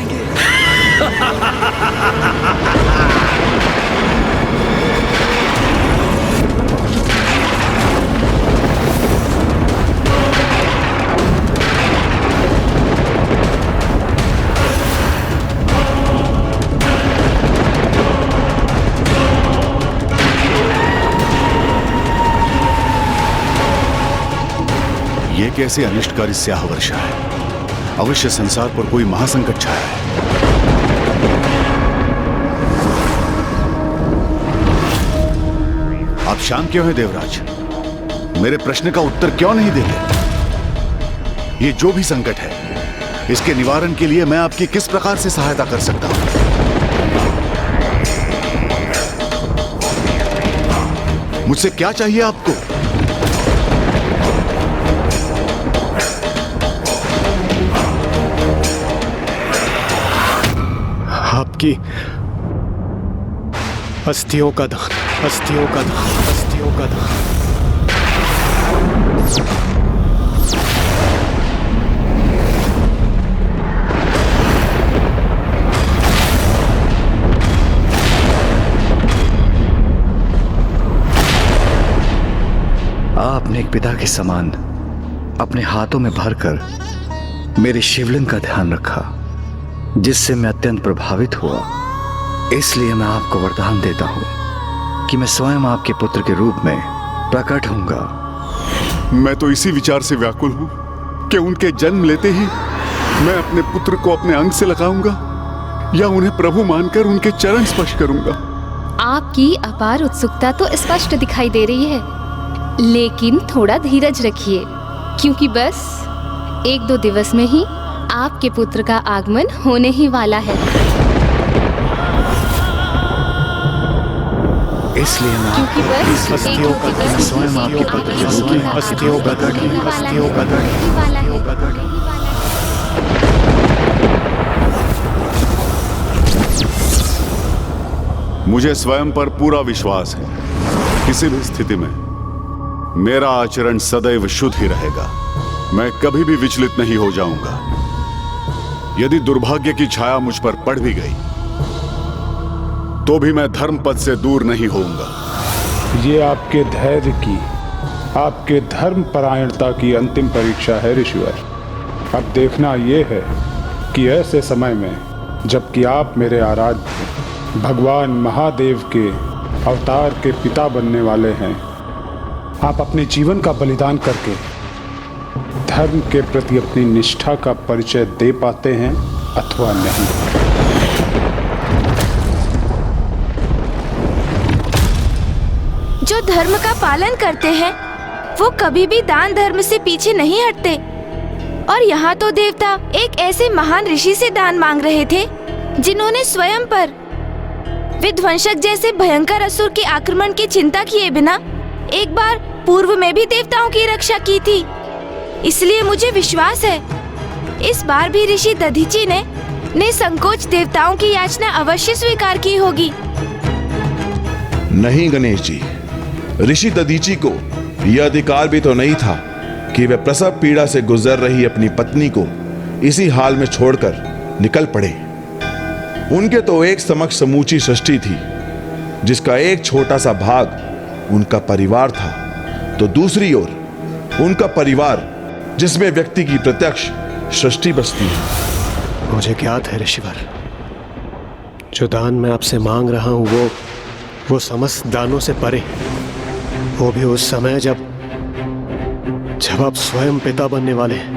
S2: ये कैसे अनिष्टकारी स्याह वर्षा है। अवश्य संसार पर कोई महासंकट छाया है। आप शांत क्यों हैं देवराज? मेरे प्रश्न का उत्तर क्यों नहीं देते? ये जो भी संकट है, इसके निवारण के लिए मैं आपकी किस प्रकार से सहायता कर सकता हूं? मुझसे क्या चाहिए आपको?
S9: आपकी अस्थियों का दान, अस्थियों का दान, अस्थियों का दान।
S12: आपने एक पिता के समान अपने हाथों में भरकर मेरे शिवलिंग का ध्यान रखा, जिससे मैं अत्यंत प्रभावित हुआ। इसलिए मैं आपको वरदान देता हूं कि मैं स्वयं आपके पुत्र के रूप में प्रकट होऊंगा।
S2: मैं तो इसी विचार से व्याकुल हूं कि उनके जन्म लेते ही मैं अपने पुत्र को अपने अंग से लगाऊंगा या उन्हें प्रभु मानकर उनके चरण स्पर्श करूंगा।
S14: आपकी अपार उत्सुकता तो स्पष्ट दिखाई दे रही है, लेकिन थोड़ा धीरज रखिए, क्योंकि बस 1-2 दिवस में ही आपके पुत्र का आगमन होने ही वाला है।
S12: इसलिए मैं
S14: क्योंकि बस
S12: अस्थियों का दान स्वयं आपके पुत्र के रूप में अस्थियों का दान, अस्थियों का दान, अस्थियों का दान।
S2: मुझे स्वयं पर पूरा विश्वास है, किसी भी स्थिति में मेरा आचरण सदैव शुद्ध ही रहेगा। मैं कभी भी विचलित नहीं हो जाऊंगा। यदि दुर्भाग्य की छाया मुझ पर पड़ भी गई तो भी मैं धर्म पद से दूर नहीं होऊंगा।
S13: ये आपके धैर्य की, आपके धर्म परायणता की अंतिम परीक्षा है ऋषिवर। अब देखना ये है कि ऐसे समय में, जबकि आप मेरे आराध्य भगवान महादेव के अवतार के पिता बनने वाले हैं, आप अपने जीवन का बलिदान करके धर्म के प्रति अपनी निष्ठा का परिचय दे पाते हैं अथवा नहीं।
S5: जो धर्म का पालन करते हैं वो कभी भी दान धर्म से पीछे नहीं हटते। और यहाँ तो देवता एक ऐसे महान ऋषि से दान मांग रहे थे जिन्होंने स्वयं पर विध्वंसक जैसे भयंकर असुर के आक्रमण की चिंता किए बिना एक बार पूर्व में भी देवताओं की रक्षा की थी। इसलिए मुझे विश्वास है इस बार भी ऋषि दधीची ने संकोच देवताओं की याचना अवश्य स्वीकार की होगी।
S6: नहीं गणेश जी, ऋषि दधीची को यह अधिकार भी तो नहीं था कि वे प्रसव पीड़ा से गुजर रही अपनी पत्नी को इसी हाल में छोड़कर निकल पड़े। उनके तो एक समक्ष समूची सृष्टि थी, जिसका एक छोटा सा भाग उनका परिवार था, तो दूसरी ओर उनका परिवार जिसमें व्यक्ति की प्रत्यक्ष सृष्टि बसती है।
S9: मुझे ज्ञात है ऋषिवर, जो दान मैं आपसे मांग रहा हूं वो समस्त दानों से परे, वो भी उस समय जब आप स्वयं पिता बनने वाले हैं।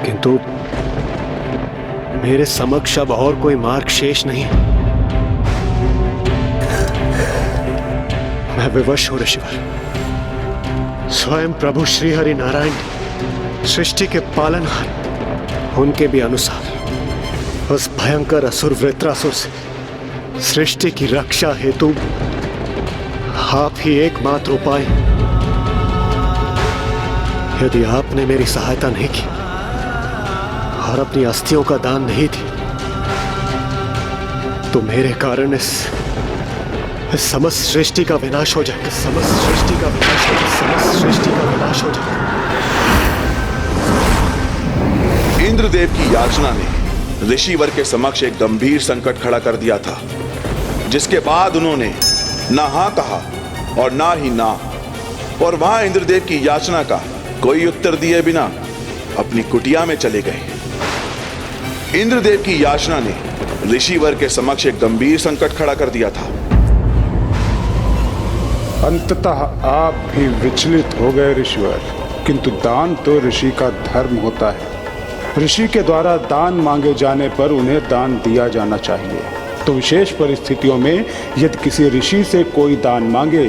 S9: किंतु मेरे समक्ष अब और कोई मार्ग शेष नहीं। मैं विवश हूं ऋषिवर। स्वयं प्रभु श्री हरि नारायण सृष्टि के पालनहार, उनके भी अनुसार उस भयंकर असुर वृत्रासुर से सृष्टि की रक्षा हेतु आप ही एकमात्र उपाय। यदि आपने मेरी सहायता नहीं की और अपनी अस्थियों का दान नहीं दी, तो मेरे कारण इस समस्त सृष्टि का विनाश हो जाएगा। समस्त सृष्टि का विनाश हो जाएगा। समस्त सृष्टि का विनाश हो जाएगा।
S6: इंद्रदेव की याचना ने ऋषिवर के समक्ष एक गंभीर संकट खड़ा कर दिया था, जिसके बाद उन्होंने ना हाँ कहा और ना ही ना, और वहां इंद्रदेव की याचना का कोई उत्तर दिए बिना अपनी कुटिया में चले गए। इंद्रदेव की याचना ने ऋषिवर के समक्ष एक गंभीर संकट खड़ा कर दिया था।
S13: अंततः आप भी विचलित हो गए ऋषिवर, किंतु दान तो ऋषि का धर्म होता है। ऋषि के द्वारा दान मांगे जाने पर उन्हें दान दिया जाना चाहिए। तो विशेष परिस्थितियों में यदि किसी ऋषि से कोई दान मांगे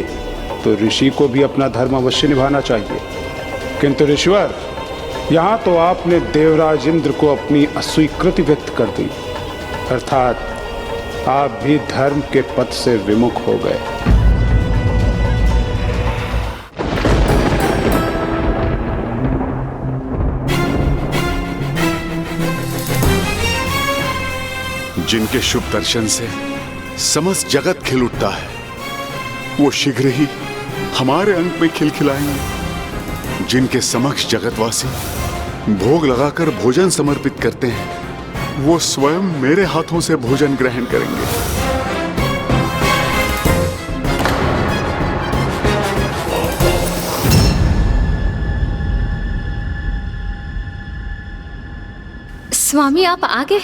S13: तो ऋषि को भी अपना धर्म अवश्य निभाना चाहिए। किंतु ऋषिवर, यहाँ तो आपने देवराज इंद्र को अपनी अस्वीकृति व्यक्त कर दी, अर्थात आप भी धर्म के पथ से विमुख हो गए।
S2: जिनके शुभ दर्शन से समस्त जगत खिल उठता है, वो शीघ्र ही हमारे अंक में खिलखिलाएंगे। जिनके समक्ष जगतवासी भोग लगाकर भोजन समर्पित करते हैं, वो स्वयं मेरे हाथों से भोजन ग्रहण करेंगे।
S14: स्वामी, आप आ गए।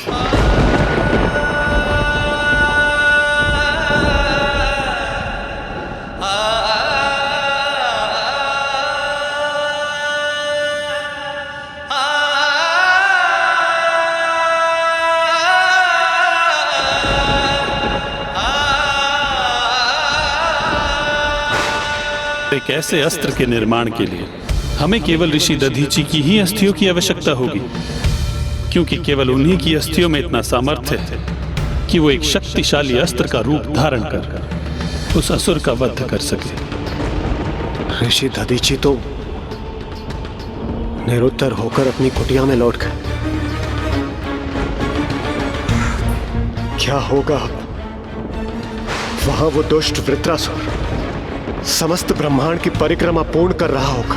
S16: एक ऐसे अस्त्र के निर्माण के लिए हमें केवल ऋषि दधीची की ही अस्थियों की आवश्यकता होगी, क्योंकि केवल उन्हीं की अस्थियों में इतना सामर्थ्य है कि वो एक शक्तिशाली अस्त्र का रूप धारण कर उस असुर का वध कर सके।
S9: ऋषि दधीची तो निरुत्तर होकर अपनी कुटिया में लौट गए। क्या होगा वहां? वो दुष्ट वृत्रासुर समस्त ब्रह्मांड की परिक्रमा पूर्ण कर रहा होगा।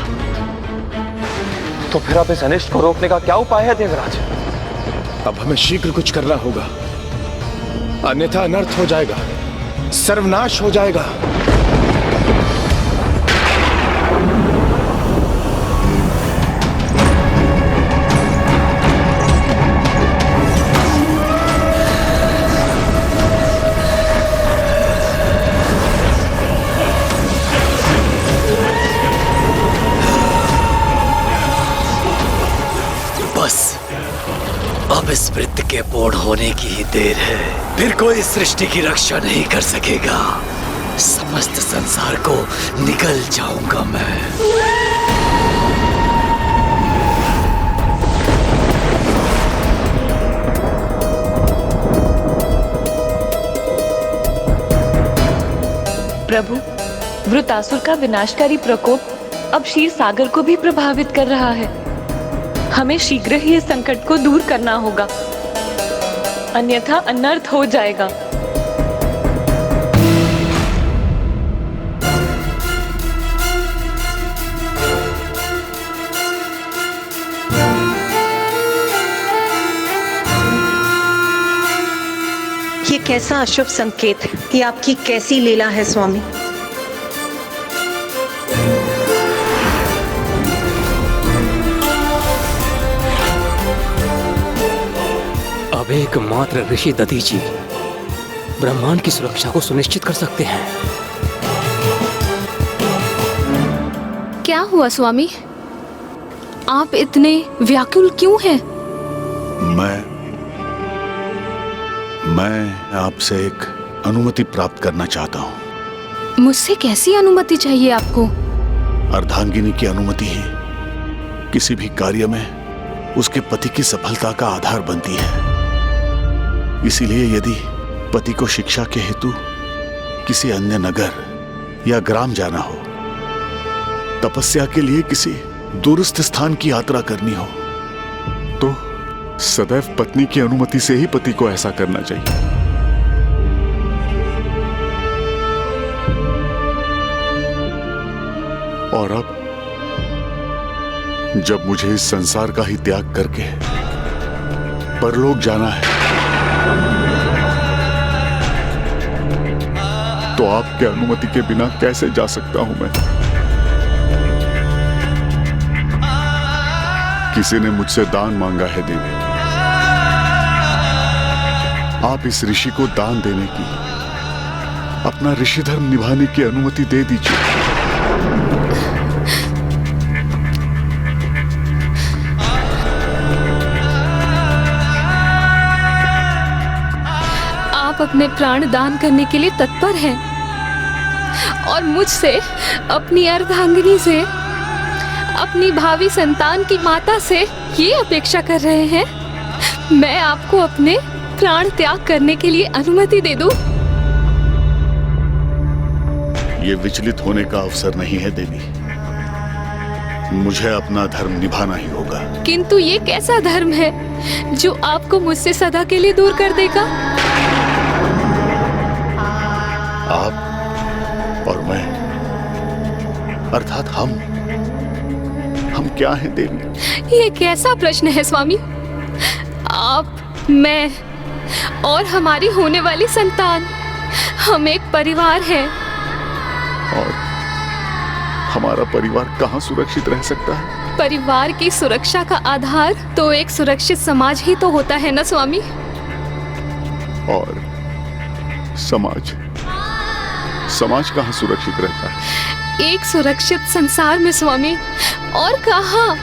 S18: तो फिर अब इस अनिष्ट को रोकने का क्या उपाय है देवराज?
S10: अब हमें शीघ्र कुछ करना होगा, अन्यथा अनर्थ हो जाएगा, सर्वनाश हो जाएगा।
S12: अब इस वृत्त के पूर्ण होने की ही देर है, फिर कोई सृष्टि की रक्षा नहीं कर सकेगा। समस्त संसार को निगल जाऊंगा मैं।
S17: प्रभु, वृतासुर का विनाशकारी प्रकोप अब क्षीर सागर को भी प्रभावित कर रहा है। हमें शीघ्र ही इस संकट को दूर करना होगा, अन्यथा अनर्थ हो जाएगा।
S19: ये कैसा अशुभ संकेत है? ये आपकी कैसी लीला है स्वामी?
S7: अब एकमात्र ऋषि दधीची ब्रह्मांड की सुरक्षा को सुनिश्चित कर सकते हैं।
S14: क्या हुआ स्वामी? आप इतने व्याकुल क्यों हैं?
S2: मैं आपसे एक अनुमति प्राप्त करना चाहता हूँ।
S14: मुझसे कैसी अनुमति चाहिए आपको?
S2: अर्धांगिनी की अनुमति ही किसी भी कार्य में उसके पति की सफलता का आधार बनती है। इसीलिए यदि पति को शिक्षा के हेतु किसी अन्य नगर या ग्राम जाना हो, तपस्या के लिए किसी दूरस्थ स्थान की यात्रा करनी हो, तो सदैव पत्नी की अनुमति से ही पति को ऐसा करना चाहिए। और अब जब मुझे इस संसार का ही त्याग करके परलोक जाना है, तो आपके अनुमति के बिना कैसे जा सकता हूं मैं? किसी ने मुझसे दान मांगा है देवी। आप इस ऋषि को दान देने की अपना ऋषि धर्म निभाने की अनुमति दे दीजिए।
S14: आप अपने प्राण दान करने के लिए तत्पर हैं और मुझसे, अपनी अर्धांगिनी से, अपनी भावी संतान की माता से ये अपेक्षा कर रहे हैं मैं आपको अपने प्राण त्याग करने के लिए अनुमति दे दूं?
S2: ये विचलित होने का अवसर नहीं है देवी। मुझे अपना धर्म निभाना ही होगा।
S14: किंतु ये कैसा धर्म है जो आपको मुझसे सदा के लिए दूर कर देगा?
S2: आप और मैं, अर्थात हम क्या हैं देवी?
S14: ये कैसा प्रश्न है स्वामी? आप, मैं और हमारी होने वाली संतान, हम एक परिवार हैं।
S2: और हमारा परिवार कहाँ सुरक्षित रह सकता है?
S14: परिवार की सुरक्षा का आधार तो एक सुरक्षित समाज ही तो होता है ना स्वामी?
S2: और समाज कहाँ सुरक्षित रहता है?
S14: एक सुरक्षित संसार में स्वामी, और कहाँ?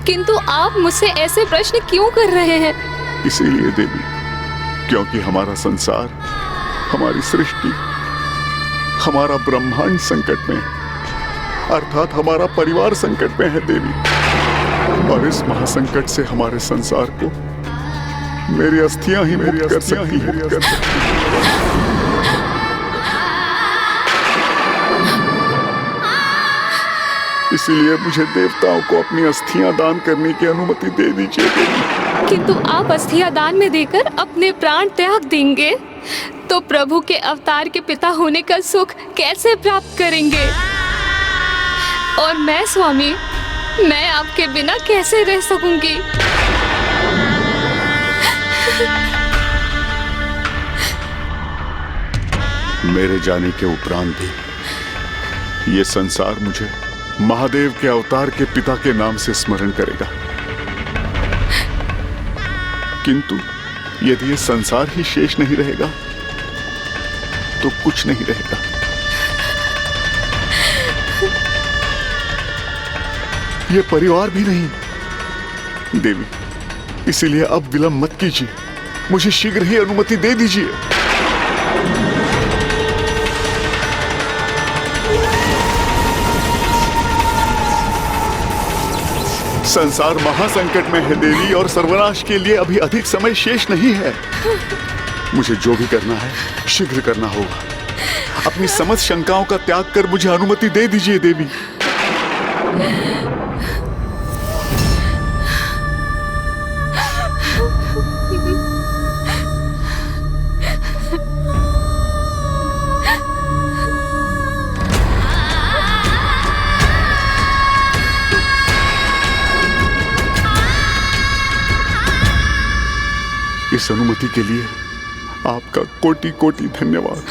S14: किंतु आप मुझसे ऐसे प्रश्न क्यों कर रहे हैं?
S2: इसीलिए देवी, क्योंकि हमारा संसार, हमारी सृष्टि, हमारा ब्रह्मांड संकट में, अर्थात हमारा परिवार संकट में है देवी। और इस महासंकट से हमारे संसार को मेरी अस्थियां ही मुक्त कर सकती हैं। इसीलिए मुझे देवताओं को अपनी अस्थियां दान करने की अनुमति दे दीजिए देवी।
S14: किंतु आप अस्थियां दान में देकर अपने प्राण त्याग देंगे तो प्रभु के अवतार के पिता होने का सुख कैसे प्राप्त करेंगे? और मैं स्वामी, मैं आपके बिना कैसे रह सकूंगी?
S2: मेरे जाने के उपरांत भी ये संसार मुझे महादेव के अवतार के पिता के नाम से स्मरण करेगा। किंतु यदि ये संसार ही शेष नहीं रहेगा तो कुछ नहीं रहेगा। ये परिवार भी नहीं देवी। इसीलिए अब विलंब मत कीजिए, मुझे शीघ्र ही अनुमति दे दीजिए। संसार महासंकट में है देवी, और सर्वनाश के लिए अभी अधिक समय शेष नहीं है। मुझे जो भी करना है शीघ्र करना होगा। अपनी समस्त शंकाओं का त्याग कर मुझे अनुमति दे दीजिए देवी। इस अनुमति के लिए आपका कोटि कोटि धन्यवाद।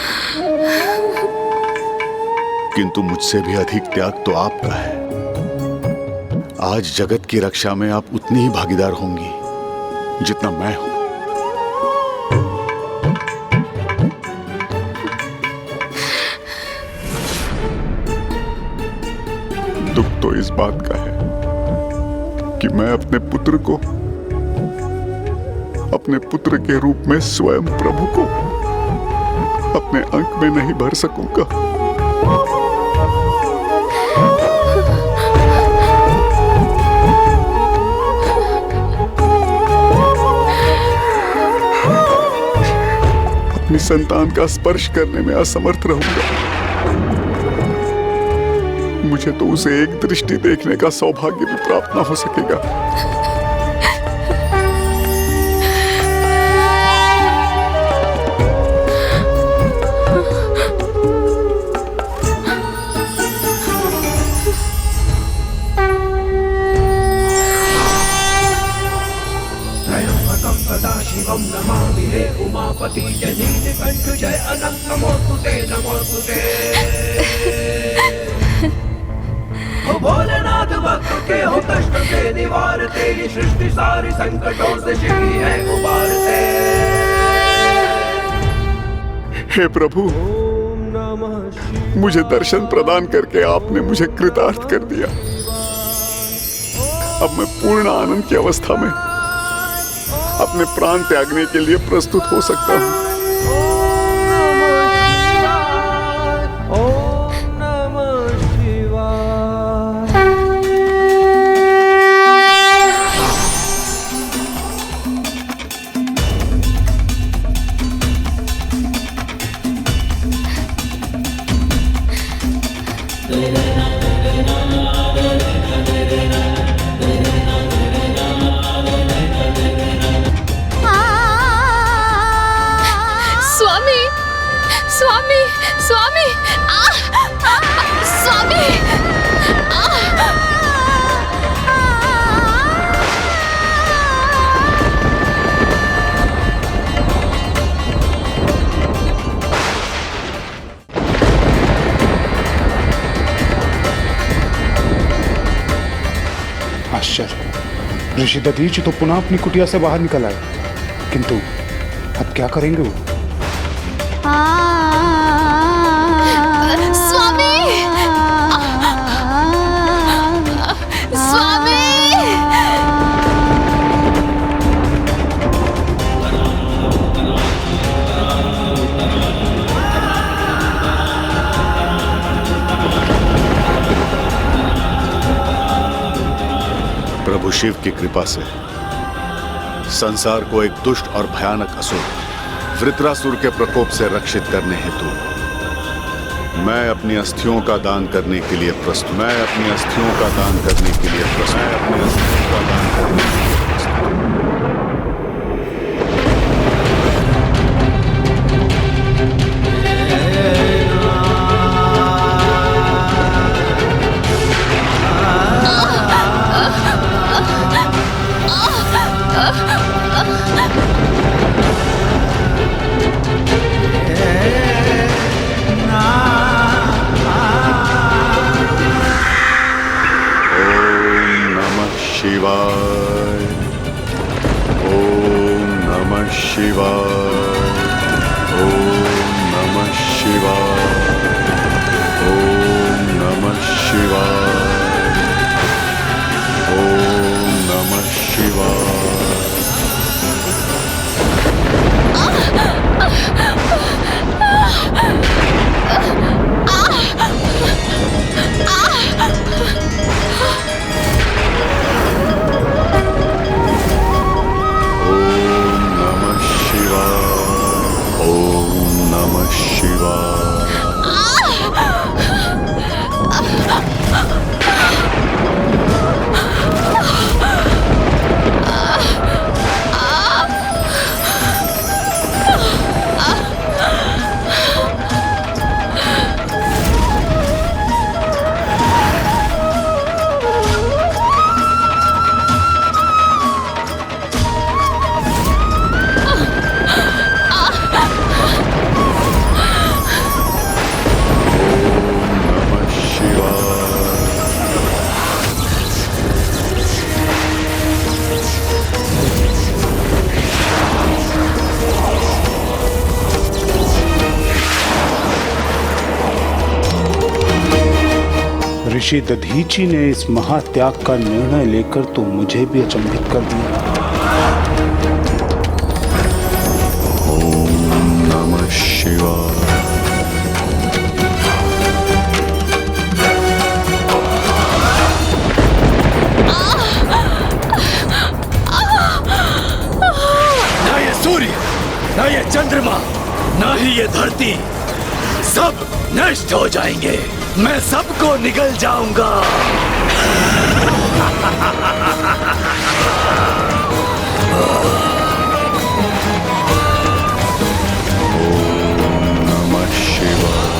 S2: किंतु मुझसे भी अधिक त्याग तो आपका है। आज जगत की रक्षा में आप उतनी ही भागीदार होंगी जितना मैं हूं। दुख तो इस बात का है कि मैं अपने पुत्र के रूप में स्वयं प्रभु को अपने अंक में नहीं भर सकूंगा। अपनी संतान का स्पर्श करने में असमर्थ रहूंगा। मुझे तो उसे एक दृष्टि देखने का सौभाग्य भी प्राप्त न हो सकेगा।
S3: शिवम नमामि हे उमापति जय नीलकंठ जय अनंत नमोस्तुते नमोस्तुते। ओ भोलेनाथ भक्त के हो कष्ट से निवारते, ये सृष्टि सारी संकटों से शिवी है उबारते।
S2: हे प्रभु, मुझे दर्शन प्रदान करके आपने मुझे कृतार्थ कर दिया। अब मैं पूर्ण आनंद की अवस्था में अपने प्राण त्यागने के लिए प्रस्तुत हो सकता हूँ।
S14: स्वामी, स्वामी, स्वामी, स्वामी,
S13: आश्चर्य, ऋषि दधीचि तो पुनः अपनी कुटिया से बाहर निकल आए, किंतु अब क्या करेंगे वो?
S14: स्वामी, स्वामी,
S1: प्रभु शिव की कृपा से संसार को एक दुष्ट और भयानक असुर वृत्रासुर के प्रकोप से रक्षित करने हेतु मैं अपनी अस्थियों का दान करने के लिए प्रस्तुत। मैं अपनी अस्थियों का दान करने के लिए प्रस्तुत। मैं अपनी अस्थियों का दान करने के लिए शिवाय। ओम नमः शिवाय। ओम नमः शिवाय। ओम नमः शिवाय। ओम नमः शिवाय।
S13: ऋषि दधीचि ने इस महात्याग का निर्णय लेकर तो मुझे भी अचंभित कर दिया।
S1: ओम नमः शिवाय।
S12: ना ये सूर्य, ना ये चंद्रमा, ना ही ये धरती, सब नष्ट हो जाएंगे। मैं सबको निगल जाऊंगा।
S1: ओम नमः शिवाय।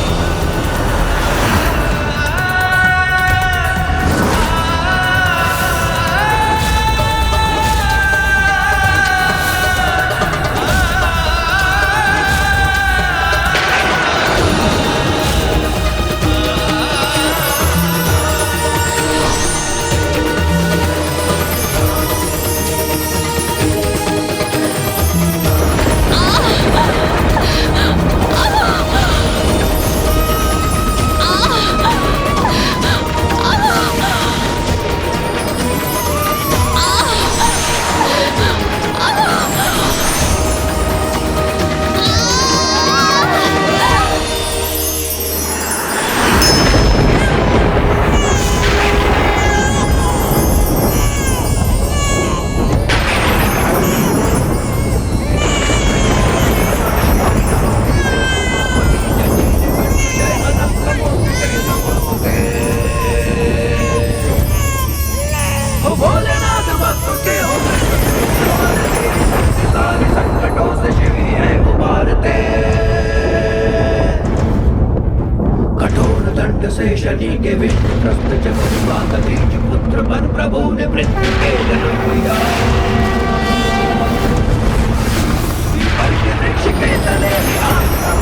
S3: भोलेनाथ भक्तों के हो सारे संकटों से शिव ही है उबारते। कठोर दंड से शनि के विष्णुग्रस्त जब तेज पुत्र पर प्रभु ने मृत्यु के जन्म वृक्ष के तले